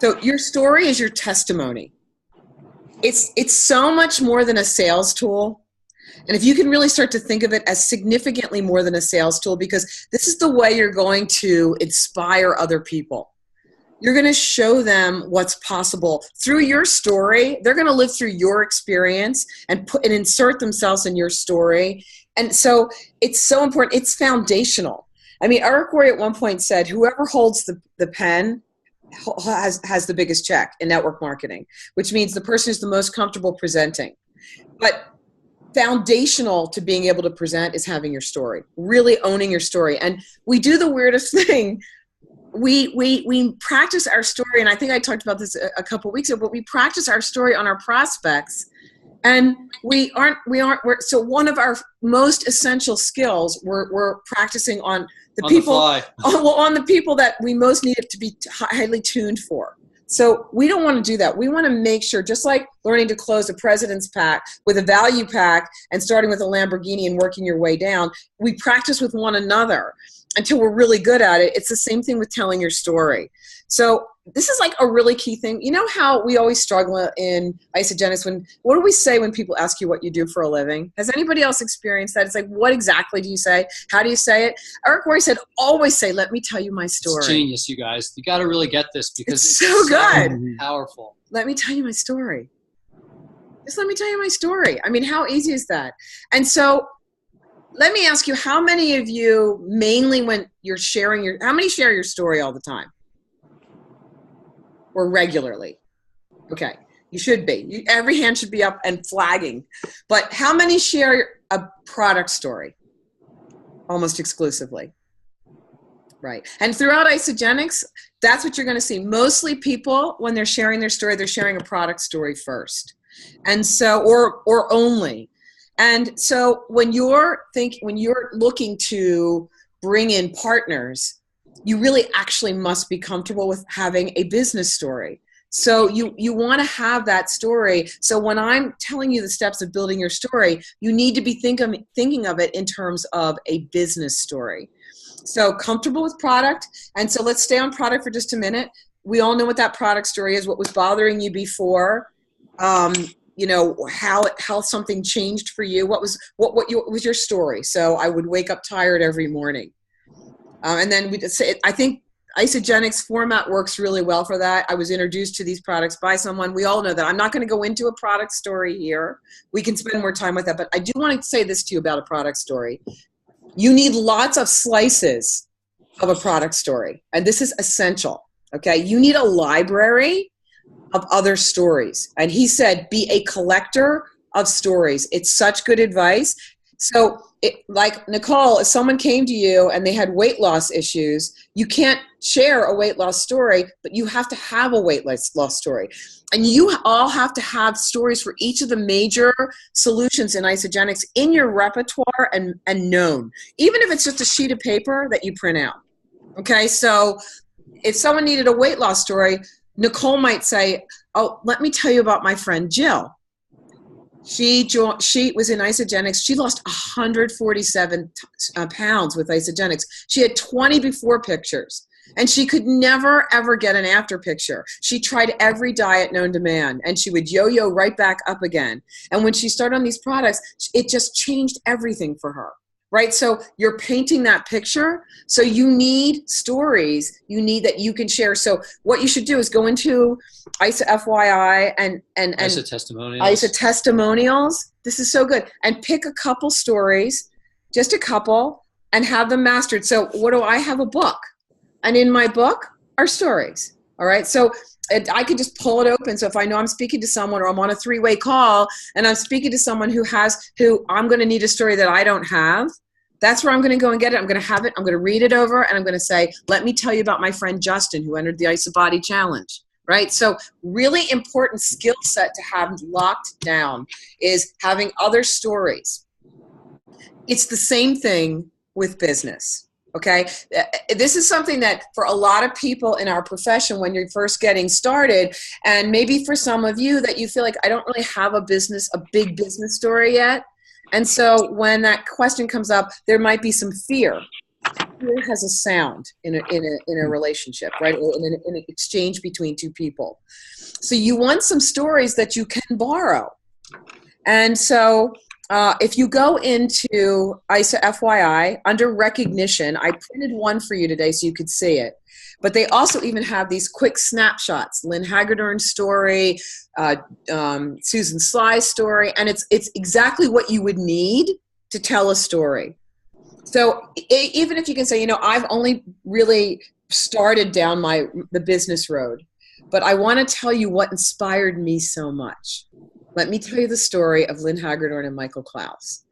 So your story is your testimony. It's so much more than a sales tool. And if you can really start to think of it as significantly more than a sales tool, because this is the way you're going to inspire other people. You're going to show them what's possible through your story. They're going to live through your experience and insert themselves in your story. And so it's so important. It's foundational. I mean, Eric Worre at one point said, whoever holds the pen has the biggest check in network marketing, which means the person who's the most comfortable presenting. But foundational to being able to present is having your story, really owning your story. And we do the weirdest thing. We practice our story, and I think I talked about this a couple of weeks ago, but we practice our story on our prospects, and so one of our most essential skills we're practicing on the people, on the people that we most need it to be highly tuned for. So we don't want to do that. We want to make sure, just like learning to close a president's pack with a value pack and starting with a Lamborghini and working your way down, we practice with one another until we're really good at it. It's the same thing with telling your story. So this is like a really key thing. You know how we always struggle in Isagenix what do we say when people ask you what you do for a living? Has anybody else experienced that? It's like, what exactly do you say? How do you say it? Eric Worre said, always say, let me tell you my story. It's genius, you guys. You got to really get this because it's so good. Powerful. Let me tell you my story. Just let me tell you my story. I mean, how easy is that? And so let me ask you, how many of you, mainly when you're sharing how many share your story all the time? Or regularly? Okay, you should be. Every hand should be up and flagging. But how many share a product story? Almost exclusively. Right. And throughout Isagenix, that's what you're going to see. Mostly people, when they're sharing their story, they're sharing a product story first. And so, or only. And so when you're looking to bring in partners, you really actually must be comfortable with having a business story. So you want to have that story. So when I'm telling you the steps of building your story, you need to be thinking of it in terms of a business story. So comfortable with product. And so let's stay on product for just a minute. We all know what that product story is, what was bothering you before, you know, how something changed for you. What was your story? So I would wake up tired every morning. And then I think Isagenix format works really well for that. I was introduced to these products by someone. We all know that. I'm not going to go into a product story here. We can spend more time with that. But I do want to say this to you about a product story. You need lots of slices of a product story. And this is essential. Okay? You need a library of other stories. And he said, be a collector of stories. It's such good advice. So like Nicole, if someone came to you and they had weight loss issues, you can't share a weight loss story, but you have to have a weight loss story. And you all have to have stories for each of the major solutions in Isagenix in your repertoire and known, even if it's just a sheet of paper that you print out. Okay, so if someone needed a weight loss story, Nicole might say, oh, let me tell you about my friend Jill. She was in Isagenix. She lost 147 pounds with Isagenix. She had 20 before pictures, and she could never, ever get an after picture. She tried every diet known to man, and she would yo-yo right back up again. And when she started on these products, it just changed everything for her. Right? So you're painting that picture. So you need stories. You need that you can share. So what you should do is go into ISA FYI and ISA testimonials. ISA testimonials. This is so good. And pick a couple stories, just a couple, and have them mastered. So what do I have? A book. And in my book are stories. All right. So I could just pull it open. So if I know I'm speaking to someone, or I'm on a three-way call and I'm speaking to someone who I'm going to need a story that I don't have, that's where I'm going to go and get it. I'm going to have it. I'm going to read it over, and I'm going to say, let me tell you about my friend Justin, who entered the ISA Body Challenge. Right? So really important skill set to have locked down is having other stories. It's the same thing with business. Okay, this is something that for a lot of people in our profession, when you're first getting started, and maybe for some of you that you feel like, I don't really have a big business story yet. And so when that question comes up, there might be some fear. ear has a sound in a relationship, right? Or in an exchange between two people. So you want some stories that you can borrow. And so if you go into ISA FYI, under recognition, I printed one for you today so you could see it. But they also even have these quick snapshots, Lynn Hagedorn's story, Susan Sly's story, and it's exactly what you would need to tell a story. So even if you can say, I've only really started down the business road, but I want to tell you what inspired me so much. Let me tell you the story of Lynn Hagedorn and Michael Klaus.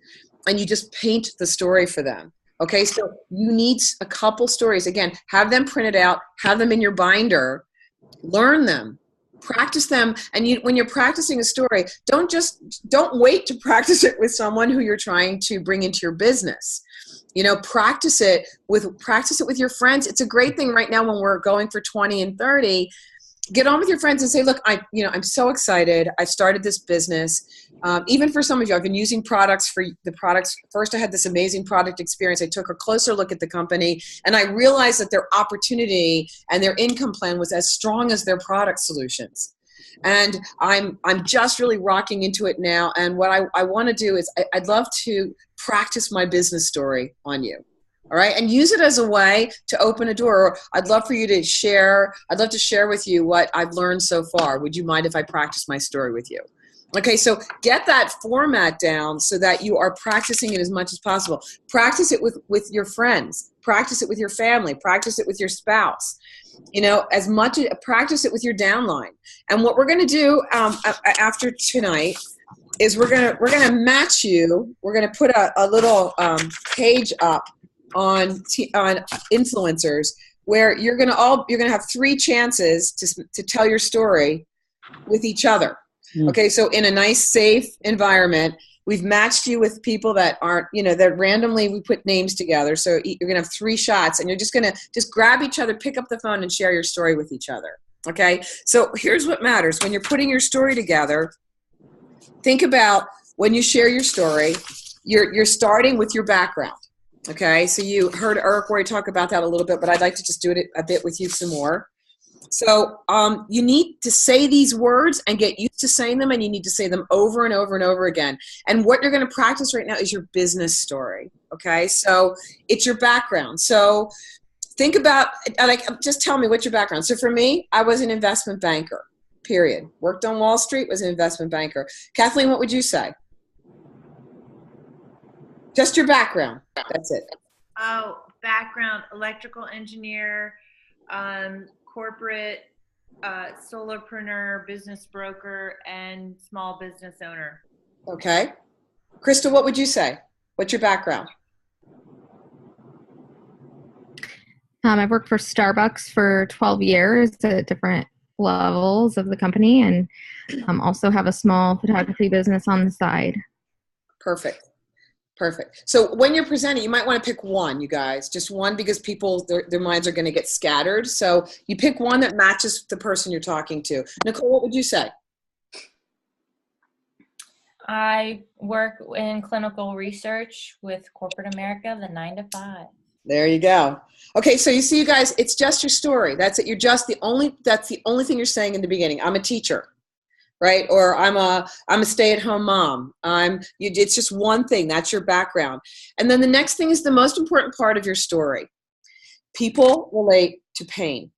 And you just paint the story for them. Okay, so you need a couple stories. Again, have them printed out, have them in your binder, learn them, practice them. And when you're practicing a story, don't wait to practice it with someone who you're trying to bring into your business. Practice it with your friends. It's a great thing right now when we're going for 20 and 30. Get on with your friends and say, look, I'm so excited. I started this business. Even for some of you, I've been using products for the products. First, I had this amazing product experience. I took a closer look at the company, and I realized that their opportunity and their income plan was as strong as their product solutions. And I'm just really rocking into it now. And what I want to do is I'd love to practice my business story on you. All right. And use it as a way to open a door. I'd love for you to share. I'd love to share with you what I've learned so far. Would you mind if I practice my story with you? Okay. So get that format down so that you are practicing it as much as possible. Practice it with your friends. Practice it with your family. Practice it with your spouse. Practice it with your downline. And what we're going to do after tonight is we're gonna match you. We're going to put a little page up on influencers where you're going to have 3 chances to tell your story with each other. Okay, so in a nice, safe environment, we've matched you with people that aren't, that randomly we put names together. So you're going to have 3 shots, and you're just going to grab each other, pick up the phone, and share your story with each other. Okay, so here's what matters. When you're putting your story together, think about when you share your story, you're starting with your background. Okay, so you heard Eric Worre talk about that a little bit, but I'd like to just do it a bit with you some more. So you need to say these words and get used to saying them, and you need to say them over and over and over again. And what you're going to practice right now is your business story. Okay, so it's your background. So think about, just tell me what's your background. So for me, I was an investment banker, period. Worked on Wall Street, was an investment banker. Kathleen, what would you say? Just your background. That's it. Oh, background, electrical engineer, corporate, solopreneur, business broker, and small business owner. Okay. Crystal, what would you say? What's your background? I've worked for Starbucks for 12 years at different levels of the company, and also have a small photography business on the side. Perfect. Perfect. So when you're presenting, you might want to pick one, you guys, just one, because people, their minds are going to get scattered. So you pick one that matches the person you're talking to. Nicole, what would you say? I work in clinical research with corporate America, the 9 to 5. There you go. Okay, so you see, you guys, it's just your story. That's it. That's the only thing you're saying in the beginning. I'm a teacher. Right? Or I'm a stay-at-home mom. It's just one thing. That's your background. And then the next thing is the most important part of your story. People relate to pain.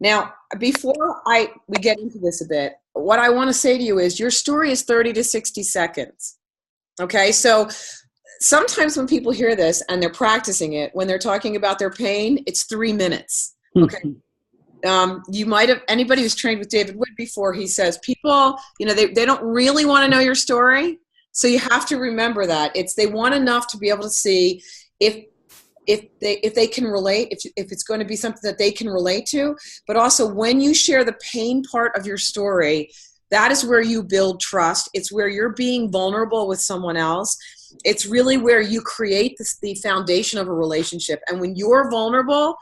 Now, before we get into this a bit, what I want to say to you is your story is 30 to 60 seconds. Okay? So sometimes when people hear this and they're practicing it, when they're talking about their pain, it's 3 minutes. Okay? You might have, anybody who's trained with David Wood before, he says people, they don't really want to know your story. So you have to remember that they want enough to be able to see if they can relate, if it's going to be something that they can relate to. But also when you share the pain part of your story, that is where you build trust. It's where you're being vulnerable with someone else. It's really where you create the foundation of a relationship. And when you're vulnerable,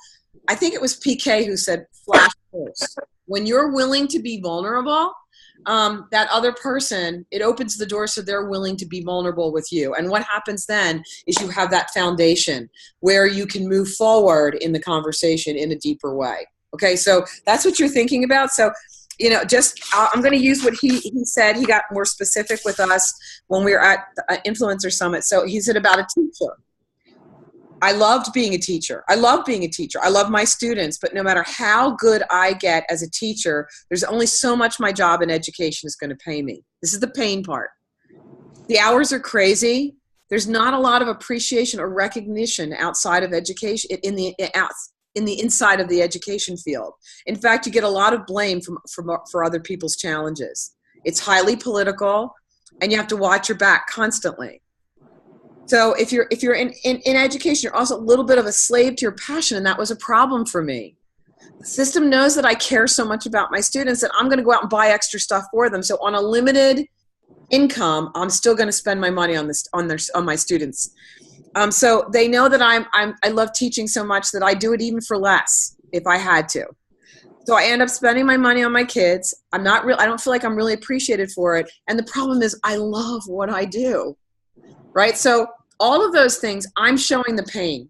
I think it was PK who said flash first. When you're willing to be vulnerable, that other person, it opens the door so they're willing to be vulnerable with you. And what happens then is you have that foundation where you can move forward in the conversation in a deeper way. Okay, so that's what you're thinking about. So, you know, just I'm going to use what he said. He got more specific with us when we were at the Influencer Summit. So he said about a teacher. I loved being a teacher. I love being a teacher. I love my students, but no matter how good I get as a teacher, there's only so much my job in education is going to pay me. This is the pain part. The hours are crazy. There's not a lot of appreciation or recognition outside of education, in the inside of the education field. In fact, you get a lot of blame for other people's challenges. It's highly political, and you have to watch your back constantly. So if you're in education, you're also a little bit of a slave to your passion, and that was a problem for me. The system knows that I care so much about my students that I'm going to go out and buy extra stuff for them. So on a limited income, I'm still going to spend my money on my students. So they know that I love teaching so much that I do it even for less if I had to. So I end up spending my money on my kids. I don't feel like I'm really appreciated for it. And the problem is I love what I do. Right? So all of those things, I'm showing the pain.